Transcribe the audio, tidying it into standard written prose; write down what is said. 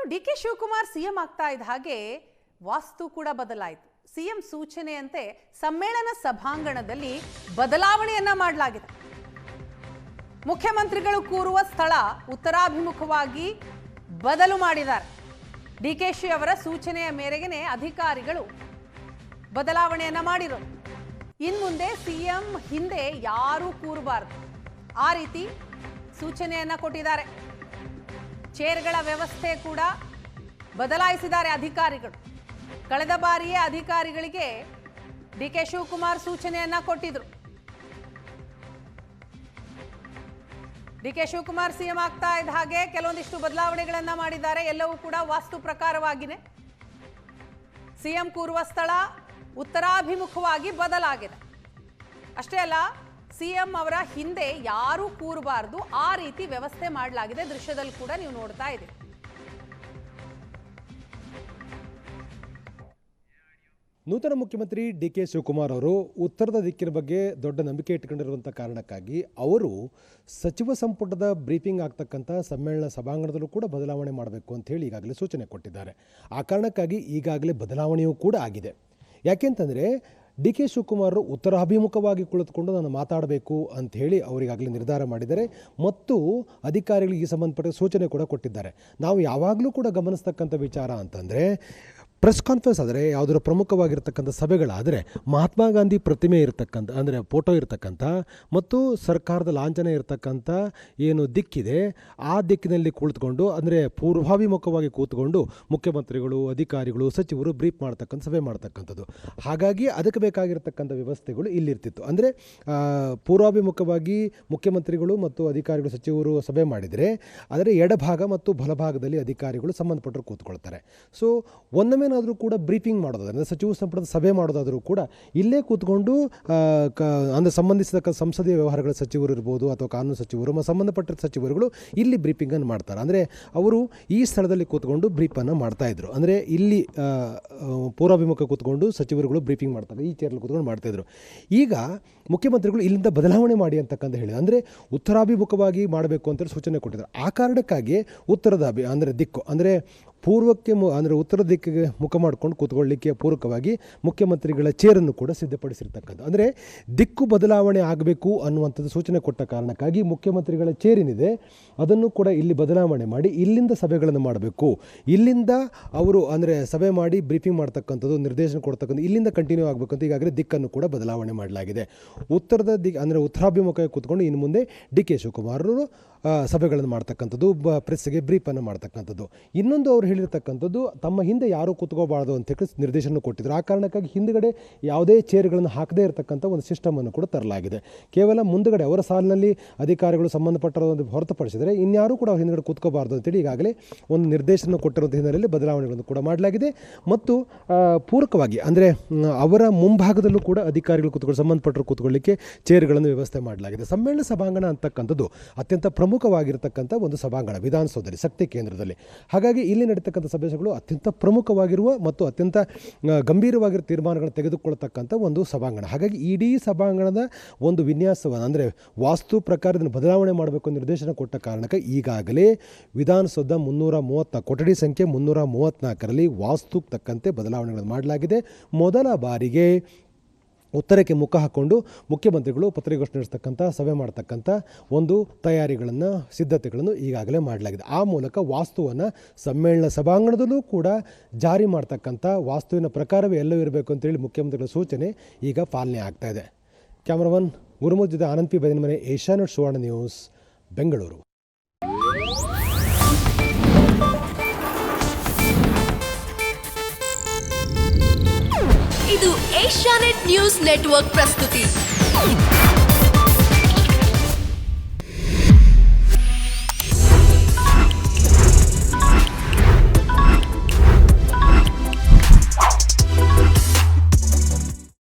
DK. Shivakumar CM ಆಗ್ತಾ ಇದ್ದ ಹಾಗೆ ವಾಸ್ತು ಕೂಡ ಬದಲಾಯಿತು. ಸಿಎಂ ಸೂಚನೆಯಂತೆ ಸಮ್ಮೇಳನ ಸಭಾಂಗಣದಲ್ಲಿ ಬದಲಾವಣೆಯನ್ನ ಮಾಡಲಾಗಿದೆ. ಮುಖ್ಯಮಂತ್ರಿಗಳು ಕೂರುವ ಸ್ಥಳ ಉತ್ತರಾಭಿಮುಖವಾಗಿ ಬದಲು ಮಾಡಿದ್ದಾರೆ. ಡಿ.ಕೆ.ಶಿ ಅವರ ಸೂಚನೆಯ ಮೇರೆಗೆ ಅಧಿಕಾರಿಗಳು ಬದಲಾವಣೆಯನ್ನ ಮಾಡಿರೋದು. ಇನ್ಮುಂದೆ ಸಿಎಂ ಹಿಂದೆ ಯಾರೂ ಕೂರಬಾರದು, ಆ ರೀತಿ ಸೂಚನೆಯನ್ನ ಕೊಟ್ಟಿದ್ದಾರೆ. ಚೇರ್ಗಳ ವ್ಯವಸ್ಥೆ ಕೂಡ ಬದಲಾಯಿಸಿದ್ದಾರೆ ಅಧಿಕಾರಿಗಳು. ಕಳೆದ ಬಾರಿಯೇ ಅಧಿಕಾರಿಗಳಿಗೆ ಡಿ.ಕೆ. ಶಿವಕುಮಾರ್ ಸೂಚನೆಯನ್ನ ಕೊಟ್ಟಿದ್ರು. ಡಿ.ಕೆ. ಶಿವಕುಮಾರ್ ಸಿಎಂ ಆಗ್ತಾ ಇದ್ದ ಹಾಗೆ ಕೆಲವೊಂದಿಷ್ಟು ಬದಲಾವಣೆಗಳನ್ನ ಮಾಡಿದ್ದಾರೆ. ಎಲ್ಲವೂ ಕೂಡ ವಾಸ್ತು ಪ್ರಕಾರವಾಗಿದೆ. ಸಿಎಂ ಕೂರುವ ಸ್ಥಳ ಉತ್ತರಾಭಿಮುಖವಾಗಿ ಬದಲಾಗಿದೆ. ಅಷ್ಟೇ ಅಲ್ಲ, ಸಿಎಂ ಅವರ ಹಿಂದೆ ಯಾರೂ ಕೂರಬಾರದು, ಆ ರೀತಿ ವ್ಯವಸ್ಥೆ ಮಾಡಲಾಗಿದೆ. ದೃಶ್ಯದಲ್ಲಿ ಕೂಡ ನೀವು ನೋಡ್ತಾ ಇದ್ದೀರಿ. ನೂತನ ಮುಖ್ಯಮಂತ್ರಿ ಡಿ.ಕೆ. ಶಿವಕುಮಾರ್ ಅವರು ಉತ್ತರದ ದಿಕ್ಕಿನ ಬಗ್ಗೆ ದೊಡ್ಡ ನಂಬಿಕೆ ಇಟ್ಟುಕೊಂಡಿರುವಂಥ ಕಾರಣಕ್ಕಾಗಿ ಅವರು ಸಚಿವ ಸಂಪುಟದ ಬ್ರೀಫಿಂಗ್ ಆಗ್ತಕ್ಕಂಥ ಸಮ್ಮೇಳನ ಸಭಾಂಗಣದಲ್ಲೂ ಕೂಡ ಬದಲಾವಣೆ ಮಾಡಬೇಕು ಅಂತ ಹೇಳಿ ಈಗಾಗಲೇ ಸೂಚನೆ ಕೊಟ್ಟಿದ್ದಾರೆ. ಆ ಕಾರಣಕ್ಕಾಗಿ ಈಗಾಗಲೇ ಬದಲಾವಣೆಯೂ ಕೂಡ ಆಗಿದೆ. ಯಾಕೆಂತಂದರೆ ಡಿ.ಕೆ. ಶಿವಕುಮಾರ್ ಉತ್ತರಾಭಿಮುಖವಾಗಿ ಕುಳಿತುಕೊಂಡು ನಾನು ಮಾತಾಡಬೇಕು ಅಂಥೇಳಿ ಅವರಿಗಾಗಲೇ ನಿರ್ಧಾರ ಮಾಡಿದ್ದಾರೆ ಮತ್ತು ಅಧಿಕಾರಿಗಳಿಗೆ ಈ ಸಂಬಂಧಪಟ್ಟ ಸೂಚನೆ ಕೂಡ ಕೊಟ್ಟಿದ್ದಾರೆ. ನಾವು ಯಾವಾಗಲೂ ಕೂಡ ಗಮನಿಸ್ತಕ್ಕಂಥ ವಿಚಾರ ಅಂತಂದರೆ ಪ್ರೆಸ್ ಕಾನ್ಫರೆನ್ಸ್ ಆದರೆ ಯಾವುದರ ಪ್ರಮುಖವಾಗಿರ್ತಕ್ಕಂಥ ಸಭೆಗಳಾದರೆ ಮಹಾತ್ಮ ಗಾಂಧಿ ಪ್ರತಿಮೆ ಇರತಕ್ಕಂಥ ಅಂದರೆ ಫೋಟೋ ಇರತಕ್ಕಂಥ ಮತ್ತು ಸರ್ಕಾರದ ಲಾಂಛನ ಇರತಕ್ಕಂಥ ಏನು ದಿಕ್ಕಿದೆ ಆ ದಿಕ್ಕಿನಲ್ಲಿ ಕುಳಿತುಕೊಂಡು ಅಂದರೆ ಪೂರ್ವಾಭಿಮುಖವಾಗಿ ಕೂತ್ಕೊಂಡು ಮುಖ್ಯಮಂತ್ರಿಗಳು, ಅಧಿಕಾರಿಗಳು, ಸಚಿವರು ಬ್ರೀಫ್ ಮಾಡ್ತಕ್ಕಂಥ ಸಭೆ ಮಾಡ್ತಕ್ಕಂಥದ್ದು. ಹಾಗಾಗಿ ಅದಕ್ಕೆ ಬೇಕಾಗಿರ್ತಕ್ಕಂಥ ವ್ಯವಸ್ಥೆಗಳು ಇಲ್ಲಿರ್ತಿತ್ತು. ಅಂದರೆ ಪೂರ್ವಾಭಿಮುಖವಾಗಿ ಮುಖ್ಯಮಂತ್ರಿಗಳು ಮತ್ತು ಅಧಿಕಾರಿಗಳು, ಸಚಿವರು ಸಭೆ ಮಾಡಿದರೆ ಅದರ ಎಡಭಾಗ ಮತ್ತು ಬಲಭಾಗದಲ್ಲಿ ಅಧಿಕಾರಿಗಳು ಸಂಬಂಧಪಟ್ಟರು ಕೂತ್ಕೊಳ್ತಾರೆ. ಸೊ ಒಂದೊಮ್ಮೆ ಏನಾದರೂ ಕೂಡ ಬ್ರೀಫಿಂಗ್ ಮಾಡೋದಾದ್ರೆ ಸಚಿವ ಸಂಪುಟದ ಸಭೆ ಮಾಡೋದಾದರೂ ಕೂಡ ಇಲ್ಲೇ ಕೂತ್ಕೊಂಡು ಅಂದರೆ ಸಂಬಂಧಿಸಿದ ಸಂಸದೀಯ ವ್ಯವಹಾರಗಳ ಸಚಿವರು ಇರ್ಬೋದು ಅಥವಾ ಕಾನೂನು ಸಚಿವರು ಸಂಬಂಧಪಟ್ಟ ಸಚಿವರುಗಳು ಇಲ್ಲಿ ಬ್ರೀಫಿಂಗನ್ನು ಮಾಡ್ತಾರೆ. ಅಂದರೆ ಅವರು ಈ ಸ್ಥಳದಲ್ಲಿ ಕೂತ್ಕೊಂಡು ಬ್ರೀಫನ್ನು ಮಾಡ್ತಾಯಿದ್ರು. ಅಂದರೆ ಇಲ್ಲಿ ಪೂರ್ವಾಭಿಮುಖ ಕೂತ್ಕೊಂಡು ಸಚಿವರುಗಳು ಬ್ರೀಫಿಂಗ್ ಮಾಡ್ತಾರೆ, ಈ ಚೇರಲ್ಲಿ ಕೂತ್ಕೊಂಡು ಮಾಡ್ತಾಯಿದ್ರು. ಈಗ ಮುಖ್ಯಮಂತ್ರಿಗಳು ಇಲ್ಲಿಂದ ಬದಲಾವಣೆ ಮಾಡಿ ಅಂತಕ್ಕಂಥ ಹೇಳಿದ್ರು. ಅಂದರೆ ಉತ್ತರಾಭಿಮುಖವಾಗಿ ಮಾಡಬೇಕು ಅಂತೇಳಿ ಸೂಚನೆ ಕೊಟ್ಟಿದ್ದಾರೆ. ಆ ಕಾರಣಕ್ಕಾಗಿ ಉತ್ತರದ ಅಂದರೆ ದಿಕ್ಕು ಅಂದರೆ ಪೂರ್ವಕ್ಕೆ ಅಂದರೆ ಉತ್ತರ ದಿಕ್ಕಿಗೆ ಮುಖ ಮಾಡಿಕೊಂಡು ಕೂತ್ಕೊಳ್ಳಿಕ್ಕೆ ಪೂರಕವಾಗಿ ಮುಖ್ಯಮಂತ್ರಿಗಳ ಚೇರನ್ನು ಕೂಡ ಸಿದ್ಧಪಡಿಸಿರ್ತಕ್ಕಂಥ ಅಂದರೆ ದಿಕ್ಕು ಬದಲಾವಣೆ ಆಗಬೇಕು ಅನ್ನುವಂಥದ್ದು ಸೂಚನೆ ಕೊಟ್ಟ ಕಾರಣಕ್ಕಾಗಿ ಮುಖ್ಯಮಂತ್ರಿಗಳ ಚೇರಿನಿದೆ ಅದನ್ನು ಕೂಡ ಇಲ್ಲಿ ಬದಲಾವಣೆ ಮಾಡಿ ಇಲ್ಲಿಂದ ಸಭೆಗಳನ್ನು ಮಾಡಬೇಕು. ಇಲ್ಲಿಂದ ಅವರು ಅಂದರೆ ಸಭೆ ಮಾಡಿ ಬ್ರೀಫಿಂಗ್ ಮಾಡ್ತಕ್ಕಂಥದ್ದು, ನಿರ್ದೇಶನ ಕೊಡ್ತಕ್ಕಂಥ ಇಲ್ಲಿಂದ ಕಂಟಿನ್ಯೂ ಆಗಬೇಕು ಅಂತ ಈಗಾಗಲೇ ದಿಕ್ಕನ್ನು ಕೂಡ ಬದಲಾವಣೆ ಮಾಡಲಾಗಿದೆ. ಉತ್ತರದ ಅಂದರೆ ಉತ್ತರಾಭಿಮುಖ ಕೂತ್ಕೊಂಡು ಇನ್ನು ಮುಂದೆ ಡಿ.ಕೆ. ಶಿವಕುಮಾರ್ ಸಭೆಗಳನ್ನು ಮಾಡ್ತಕ್ಕಂಥದ್ದು, ಪ್ರೆಸ್ಸಿಗೆ ಬ್ರೀಫನ್ನು ಮಾಡ್ತಕ್ಕಂಥದ್ದು. ಇನ್ನೊಂದು ಅವರು ಹೇಳಿರ್ತಕ್ಕಂಥದ್ದು ತಮ್ಮ ಹಿಂದೆ ಯಾರೂ ಕೂತ್ಕೋಬಾರ್ದು ಅಂತ ಹೇಳಿ ನಿರ್ದೇಶನ ಕೊಟ್ಟಿದ್ರು. ಆ ಕಾರಣಕ್ಕಾಗಿ ಹಿಂದುಗಡೆ ಯಾವುದೇ ಚೇರ್ಗಳನ್ನು ಹಾಕದೇ ಇರತಕ್ಕಂಥ ಒಂದು ಸಿಸ್ಟಮನ್ನು ಕೂಡ ತರಲಾಗಿದೆ. ಕೇವಲ ಮುಂದುಗಡೆ ಅವರ ಸಾಲಿನಲ್ಲಿ ಅಧಿಕಾರಿಗಳು ಸಂಬಂಧಪಟ್ಟರೊಂದು ಹೊರತುಪಡಿಸಿದರೆ ಇನ್ಯಾರೂ ಕೂಡ ಅವ್ರ ಹಿಂದುಗಡೆ ಕೂತ್ಕೋಬಾರ್ದು ಅಂತೇಳಿ ಈಗಾಗಲೇ ಒಂದು ನಿರ್ದೇಶನ ಕೊಟ್ಟಿರುವಂಥ ಹಿನ್ನೆಲೆಯಲ್ಲಿ ಬದಲಾವಣೆಗಳನ್ನು ಕೂಡ ಮಾಡಲಾಗಿದೆ. ಮತ್ತು ಪೂರಕವಾಗಿ ಅಂದರೆ ಅವರ ಮುಂಭಾಗದಲ್ಲೂ ಕೂಡ ಅಧಿಕಾರಿಗಳು ಕೂತ್ಕೊಂಡು ಸಂಬಂಧಪಟ್ಟರು ಕೂತ್ಕೊಳ್ಳಿಕ್ಕೆ ಚೇರ್ಗಳನ್ನು ವ್ಯವಸ್ಥೆ ಮಾಡಲಾಗಿದೆ. ಸಮ್ಮೇಳನ ಸಭಾಂಗಣ ಅಂತಕ್ಕಂಥದ್ದು ಅತ್ಯಂತ ಪ್ರಮುಖವಾಗಿರತಕ್ಕಂಥ ಒಂದು ಸಭಾಂಗಣ ವಿಧಾನಸೌಧದಲ್ಲಿ, ಶಕ್ತಿ ಕೇಂದ್ರದಲ್ಲಿ. ಹಾಗಾಗಿ ಇಲ್ಲಿ ನಡೀತಕ್ಕಂಥ ಸಭೆಗಳು ಅತ್ಯಂತ ಪ್ರಮುಖವಾಗಿರುವ ಮತ್ತು ಅತ್ಯಂತ ಗಂಭೀರವಾಗಿರುವ ತೀರ್ಮಾನಗಳನ್ನು ತೆಗೆದುಕೊಳ್ಳತಕ್ಕಂಥ ಒಂದು ಸಭಾಂಗಣ. ಹಾಗಾಗಿ ಇಡೀ ಸಭಾಂಗಣದ ಒಂದು ವಿನ್ಯಾಸವನ್ನು ಅಂದರೆ ವಾಸ್ತು ಪ್ರಕಾರ ಇದನ್ನು ಬದಲಾವಣೆ ಮಾಡಬೇಕು ಅಂತ ನಿರ್ದೇಶನ ಕೊಟ್ಟ ಕಾರಣಕ್ಕೆ ಈಗಾಗಲೇ ವಿಧಾನಸೌಧ 330 ಕೊಠಡಿ ಸಂಖ್ಯೆ 334ರಲ್ಲಿ ವಾಸ್ತುಕ್ಕೆ ತಕ್ಕಂತೆ ಬದಲಾವಣೆಗಳನ್ನು ಮಾಡಲಾಗಿದೆ. ಮೊದಲ ಬಾರಿಗೆ ಉತ್ತರಕ್ಕೆ ಮುಖ ಹಾಕ್ಕೊಂಡು ಮುಖ್ಯಮಂತ್ರಿಗಳು ಪತ್ರಿಕಾಗೋಷ್ಠಿ ನಡೆಸ್ತಕ್ಕಂಥ ಸಭೆ ಮಾಡ್ತಕ್ಕಂಥ ಒಂದು ತಯಾರಿಗಳನ್ನು, ಸಿದ್ಧತೆಗಳನ್ನು ಈಗಾಗಲೇ ಮಾಡಲಾಗಿದೆ. ಆ ಮೂಲಕ ವಾಸ್ತುವನ್ನು ಸಮ್ಮೇಳನ ಸಭಾಂಗಣದಲ್ಲೂ ಕೂಡ ಜಾರಿ ಮಾಡ್ತಕ್ಕಂಥ ವಾಸ್ತುವಿನ ಪ್ರಕಾರವೇ ಎಲ್ಲವೂ ಇರಬೇಕು ಅಂತೇಳಿ ಮುಖ್ಯಮಂತ್ರಿಗಳ ಸೂಚನೆ ಈಗ ಪಾಲನೆ ಆಗ್ತಾಯಿದೆ. ಕ್ಯಾಮ್ರಾಮನ್ ಗುರುಮೂರ್ತಿ ಜೊತೆ ಆನಂದ್ ಪಿ ಬೈದನಮನೆ, ಏಷ್ಯಾನೆಟ್ ಸುವರ್ಣ ನ್ಯೂಸ್, ಬೆಂಗಳೂರು. ಇದು ಏಷ್ಯಾನೆಟ್ ನ್ಯೂಸ್ ನೆಟ್ವರ್ಕ್ ಪ್ರಸ್ತುತಿ.